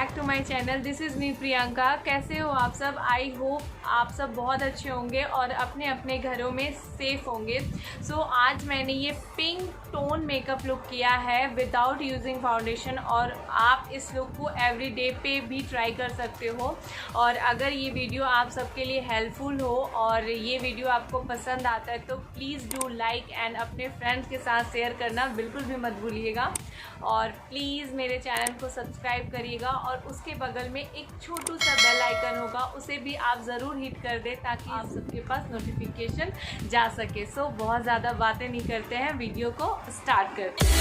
Back to my channel. This is me Priyanka. कैसे हो आप सब? आई होप आप सब बहुत अच्छे होंगे और अपने अपने घरों में सेफ होंगे। आज मैंने ये पिंक टोन मेकअप लुक किया है विदाउट यूजिंग फाउंडेशन, और आप इस लुक को एवरी डे पे भी ट्राई कर सकते हो। और अगर ये वीडियो आप सबके लिए हेल्पफुल हो और ये वीडियो आपको पसंद आता है तो प्लीज़ डू लाइक एंड अपने फ्रेंड्स के साथ शेयर करना बिल्कुल भी मत भूलिएगा। और प्लीज़ मेरे चैनल को सब्सक्राइब करिएगा और उसके बगल में एक छोटू सा बेल आइकन होगा, उसे भी आप ज़रूर हिट कर दें ताकि आप सबके पास नोटिफिकेशन जा सके। बहुत ज़्यादा बातें नहीं करते हैं, वीडियो को स्टार्ट करते हैं।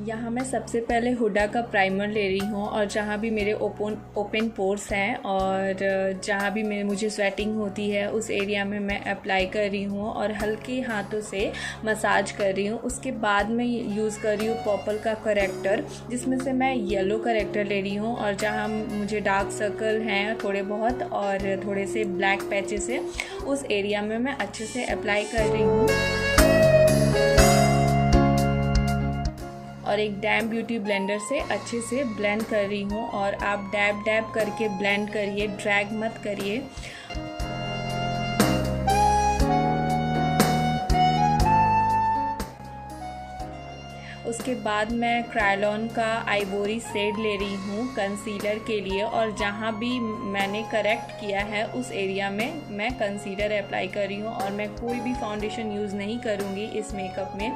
यहाँ मैं सबसे पहले हुडा का प्राइमर ले रही हूँ और जहाँ भी मेरे ओपन पोर्स हैं और जहाँ भी मुझे स्वेटिंग होती है उस एरिया में मैं अप्लाई कर रही हूँ और हल्के हाथों से मसाज कर रही हूँ। उसके बाद मैं यूज़ कर रही हूँ पर्पल का करेक्टर, जिसमें से मैं येलो करेक्टर ले रही हूँ और जहाँ मुझे डार्क सर्कल हैं थोड़े बहुत और थोड़े से ब्लैक पैचेस हैं उस एरिया में मैं अच्छे से अप्लाई कर रही हूँ। और एक डैम ब्यूटी ब्लेंडर से अच्छे से ब्लेंड कर रही हूँ। और आप डैब डैब करके ब्लेंड करिए, ड्रैग मत करिए। उसके बाद मैं क्रायोलॉन का आइवोरी शेड ले रही हूँ कंसीलर के लिए, और जहाँ भी मैंने करेक्ट किया है उस एरिया में मैं कंसीलर अप्लाई कर रही हूँ और मैं कोई भी फाउंडेशन यूज़ नहीं करूँगी इस मेकअप में।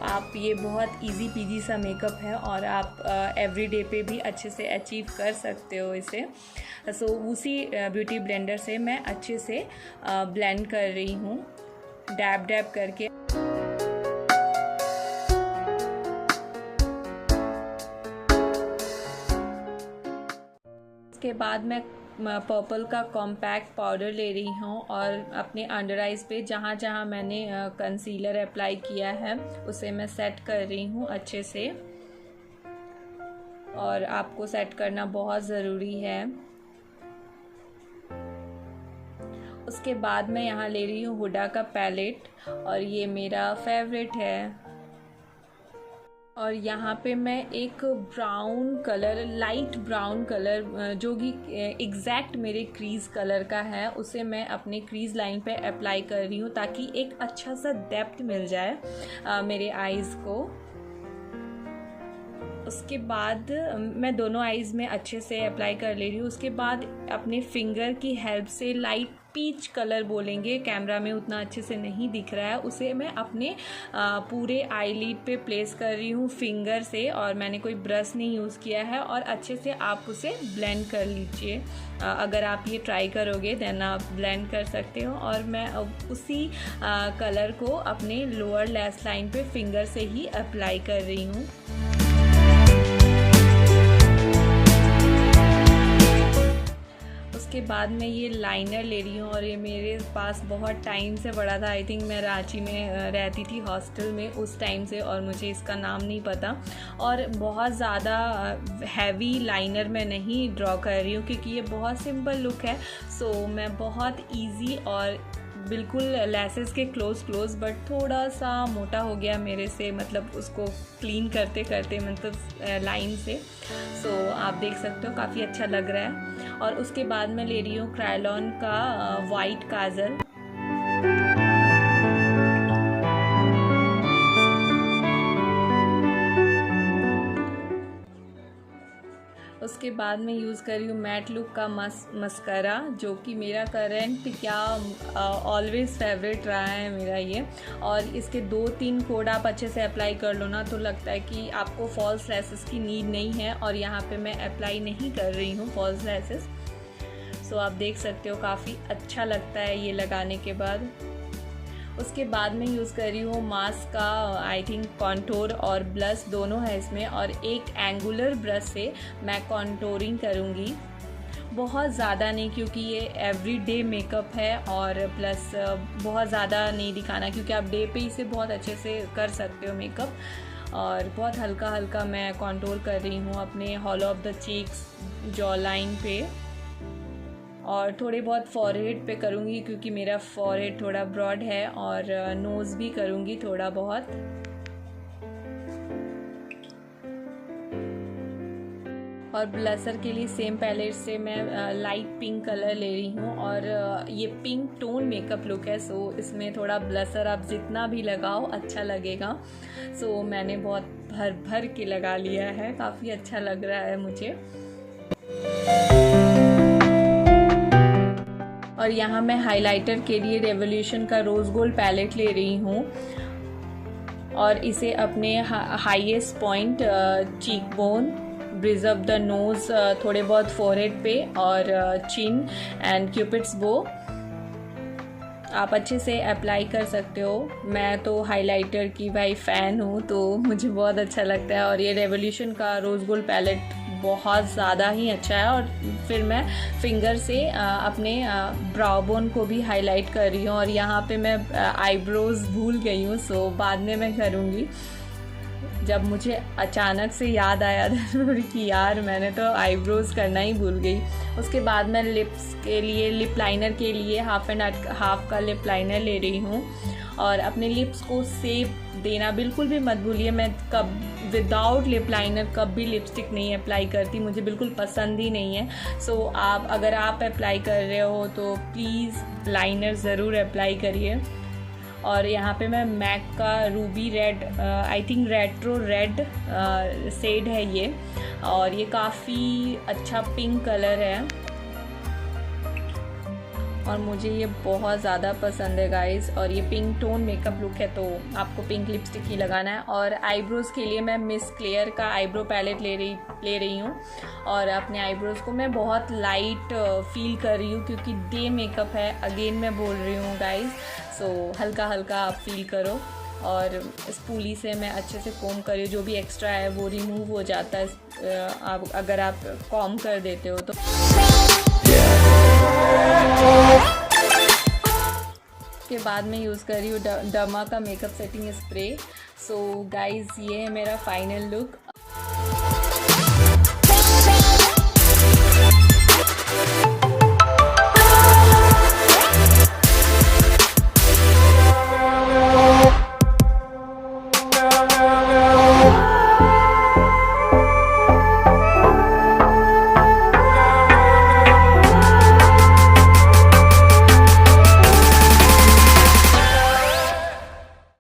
आप ये बहुत इजी पीजी सा मेकअप है और आप एवरी डे पे भी अच्छे से अचीव कर सकते हो इसे। उसी ब्यूटी ब्लेंडर से मैं अच्छे से ब्लेंड कर रही हूँ डैब डैब करके। उसके बाद मैं पर्पल का कॉम्पैक्ट पाउडर ले रही हूँ और अपने अंडर आइज़ पे जहाँ जहाँ मैंने कंसीलर अप्लाई किया है उसे मैं सेट कर रही हूँ अच्छे से। और आपको सेट करना बहुत ज़रूरी है। उसके बाद मैं यहाँ ले रही हूँ हुडा का पैलेट और ये मेरा फेवरेट है। और यहाँ पे मैं एक brown colour, light brown colour जो कि एग्जैक्ट मेरे क्रीज़ कलर का है, उसे मैं अपने क्रीज़ लाइन पे अप्लाई कर रही हूँ ताकि एक अच्छा सा डेप्थ मिल जाए मेरे आईज़ को। उसके बाद मैं दोनों आईज़ में अच्छे से अप्लाई कर ले रही हूँ। उसके बाद अपने फिंगर की हेल्प से लाइट पीच कलर बोलेंगे, कैमरा में उतना अच्छे से नहीं दिख रहा है, उसे मैं अपने पूरे आईलिड पे प्लेस कर रही हूँ फिंगर से। और मैंने कोई ब्रश नहीं यूज़ किया है और अच्छे से आप उसे ब्लेंड कर लीजिए। अगर आप ये ट्राई करोगे देन आप ब्लेंड कर सकते हो। और मैं उसी कलर को अपने लोअर लैश लाइन पे फिंगर से ही अप्लाई कर रही हूँ। उसके बाद मैं ये लाइनर ले रही हूँ और ये मेरे पास बहुत टाइम से पड़ा था। आई थिंक मैं रांची में रहती थी हॉस्टल में उस टाइम से, और मुझे इसका नाम नहीं पता। और बहुत ज़्यादा हैवी लाइनर मैं नहीं ड्रॉ कर रही हूँ क्योंकि ये बहुत सिंपल लुक है। मैं बहुत इजी और बिल्कुल लैसेस के क्लोज बट थोड़ा सा मोटा हो गया मेरे से, मतलब उसको क्लीन करते करते मतलब लाइन से। आप देख सकते हो काफ़ी अच्छा लग रहा है। और उसके बाद मैं ले रही हूँ क्रायोलॉन का वाइट काजल। उसके बाद मैं यूज़ कर रही हूँ मैट लुक का मस्करा, जो कि मेरा करंट क्या ऑलवेज़ फेवरेट रहा है मेरा ये। और इसके 2-3 कोड आप अच्छे से अप्लाई कर लो ना तो लगता है कि आपको फॉल्स लैसेस की नीड नहीं है। और यहाँ पे मैं अप्लाई नहीं कर रही हूँ फॉल्स लैसेस। आप देख सकते हो काफ़ी अच्छा लगता है ये लगाने के बाद। उसके बाद मैं यूज़ कर रही हूँ मास्क का, आई थिंक कॉन्टोर और ब्लश दोनों है इसमें, और एक एंगुलर ब्रश से मैं कॉन्टोरिंग करूँगी। बहुत ज़्यादा नहीं क्योंकि ये एवरीडे मेकअप है, और प्लस बहुत ज़्यादा नहीं दिखाना क्योंकि आप डे पे इसे बहुत अच्छे से कर सकते हो मेकअप। और बहुत हल्का हल्का मैं कॉन्टोर कर रही हूँ अपने hollow of the cheeks, jaw line पे। और थोड़े बहुत फॉरहेड पे करूँगी क्योंकि मेरा फॉरहेड थोड़ा ब्रॉड है, और नोज़ भी करूँगी थोड़ा बहुत। और ब्लशर के लिए सेम पैलेट से मैं लाइट पिंक कलर ले रही हूँ, और ये पिंक टोन मेकअप लुक है, सो इसमें थोड़ा ब्लशर आप जितना भी लगाओ अच्छा लगेगा। सो मैंने बहुत भर भर के लगा लिया है, काफ़ी अच्छा लग रहा है मुझे। और यहाँ मैं हाइलाइटर के लिए रेवोल्यूशन का रोज़ गोल्ड पैलेट ले रही हूँ, और इसे अपने highest point, cheek bone, bridge of the nose, थोड़े बहुत फोरहेड पे, और चिन एंड क्यूपिड्स बो आप अच्छे से अप्लाई कर सकते हो। मैं तो हाइलाइटर की भाई फ़ैन हूँ, तो मुझे बहुत अच्छा लगता है। और ये रेवोल्यूशन का रोज़ गोल्ड पैलेट बहुत ज़्यादा ही अच्छा है। और फिर मैं फिंगर से अपने ब्राउ बोन को भी हाईलाइट कर रही हूँ, और यहाँ पे मैं आईब्रोज़ भूल गई हूँ, सो बाद में मैं करूँगी। जब मुझे अचानक से याद आया कि यार मैंने तो आईब्रोज़ करना ही भूल गई। उसके बाद मैं लिप्स के लिए, लिप लाइनर के लिए हाफ एंड हाफ का लिप लाइनर ले रही हूँ। और अपने लिप्स को शेप देना बिल्कुल भी मत भूलिए। मैं कब विदाउट लिप लाइनर कभी लिपस्टिक नहीं अप्लाई करती, मुझे बिल्कुल पसंद ही नहीं है। सो अगर आप अप्लाई कर रहे हो तो प्लीज़ लाइनर ज़रूर अप्लाई करिए। और यहाँ पे मैं मैक का ruby red, I think retro red shade है ये, और ये काफ़ी अच्छा पिंक कलर है, और मुझे ये बहुत ज़्यादा पसंद है गाइस। और ये पिंक टोन मेकअप लुक है, तो आपको पिंक लिपस्टिक ही लगाना है। और आईब्रोज़ के लिए मैं मिस क्लेयर का आईब्रो पैलेट ले रही हूँ, और अपने आईब्रोज़ को मैं बहुत लाइट फील कर रही हूँ क्योंकि डे मेकअप है, अगेन मैं बोल रही हूँ गाइस। सो हल्का हल्का आप फील करो, और स्पूली से मैं अच्छे से कोम कर रही हूँ। जो भी एक्स्ट्रा है वो रिमूव हो जाता है अगर आप कॉम कर देते हो तो। के बाद में यूज़ कर रही हूँ डर्मा का makeup setting spray. So guys, ये है मेरा फाइनल लुक।